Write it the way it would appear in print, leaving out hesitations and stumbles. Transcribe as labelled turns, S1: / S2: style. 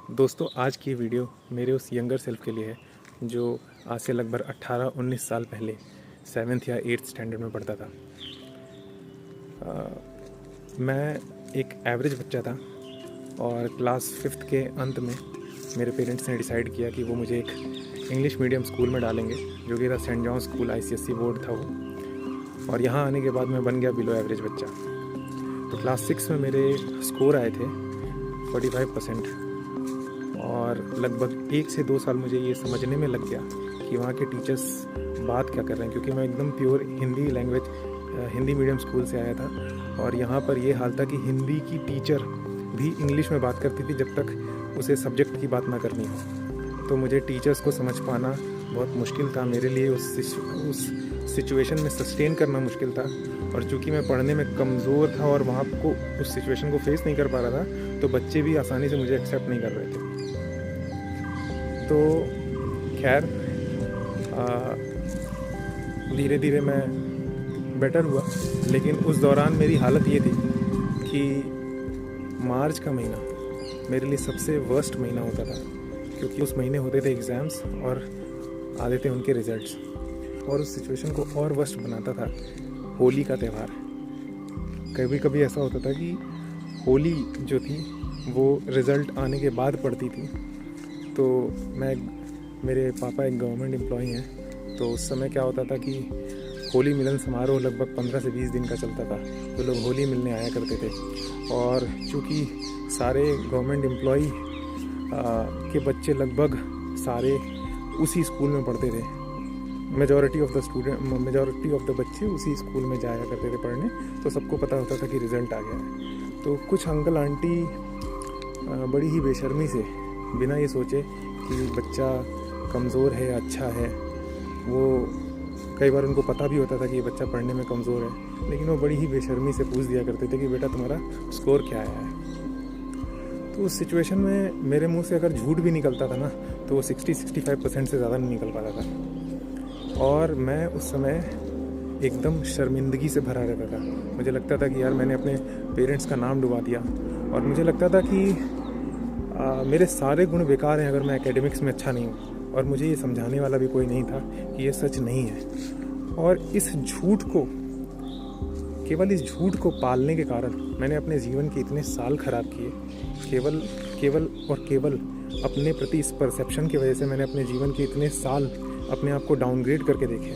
S1: दोस्तों, आज की वीडियो मेरे उस यंगर सेल्फ के लिए है जो आज से लगभग 18-19 साल पहले 7th या 8th स्टैंडर्ड में पढ़ता था। मैं एक एवरेज बच्चा था और क्लास 5th के अंत में मेरे पेरेंट्स ने डिसाइड किया कि वो मुझे एक इंग्लिश मीडियम स्कूल में डालेंगे, जो कि था saint John school, ICSE board था वो। और यहाँ आने के बाद मैं बन गया बिलो एवरेज बच्चा। तो क्लास 6 में मेरे स्कोर आए थे 45% और लगभग 1 से 2 साल मुझे ये समझने में लग गया कि वहाँ के टीचर्स बात क्या कर रहे हैं, क्योंकि मैं एकदम प्योर हिंदी मीडियम स्कूल से आया था। और यहाँ पर ये हाल था कि हिंदी की टीचर भी इंग्लिश में बात करती थी जब तक उसे सब्जेक्ट की बात ना करनी हो। तो मुझे टीचर्स को समझ पाना बहुत मुश्किल था मेरे लिए। उस सिचुएशन में सस्टेन करना मुश्किल था। और चूँकि मैं पढ़ने में कमज़ोर था और वहाँ को उस सिचुएशन को फेस नहीं कर पा रहा था, तो बच्चे भी आसानी से मुझे एक्सेप्ट नहीं कर रहे थे। तो खैर धीरे धीरे मैं बेटर हुआ, लेकिन उस दौरान मेरी हालत ये थी कि मार्च का महीना मेरे लिए सबसे वर्स्ट महीना होता था, क्योंकि उस महीने होते थे एग्ज़ाम्स और आते थे उनके रिज़ल्ट्स। और उस सिचुएशन को और वर्स्ट बनाता था होली का त्यौहार। कभी कभी ऐसा होता था कि होली जो थी वो रिज़ल्ट आने के बाद पड़ती थी। तो मेरे पापा एक गवर्नमेंट एम्प्लॉई हैं, तो उस समय क्या होता था कि होली मिलन समारोह लगभग 15 से 20 दिन का चलता था। तो लोग होली मिलने आया करते थे। और चूँकि सारे गवर्नमेंट एम्प्लॉई के बच्चे लगभग सारे उसी स्कूल में पढ़ते थे, मेजॉरिटी ऑफ द बच्चे उसी स्कूल में जाया करते थे पढ़ने। तो सबको पता होता था कि रिज़ल्ट आ गया है। तो कुछ अंकल आंटी बड़ी ही बेशर्मी से, बिना ये सोचे कि बच्चा कमज़ोर है अच्छा है, वो कई बार उनको पता भी होता था कि ये बच्चा पढ़ने में कमज़ोर है, लेकिन वो बड़ी ही बेशर्मी से पूछ दिया करते थे कि बेटा तुम्हारा स्कोर क्या आया है। तो उस सिचुएशन में मेरे मुंह से अगर झूठ भी निकलता था ना, तो वो 60-65% से ज़्यादा नहीं निकल पाता था। और मैं उस समय एकदम शर्मिंदगी से भरा रहता था। मुझे लगता था कि यार मैंने अपने पेरेंट्स का नाम डुबा दिया। और मुझे लगता था कि मेरे सारे गुण बेकार हैं अगर मैं एकेडमिक्स में अच्छा नहीं हूँ। और मुझे ये समझाने वाला भी कोई नहीं था कि ये सच नहीं है। और इस झूठ को, केवल इस झूठ को पालने के कारण मैंने अपने जीवन के इतने साल ख़राब किए। केवल अपने प्रति इस परसेप्शन की वजह से मैंने अपने जीवन के इतने साल अपने आप को डाउनग्रेड करके देखे।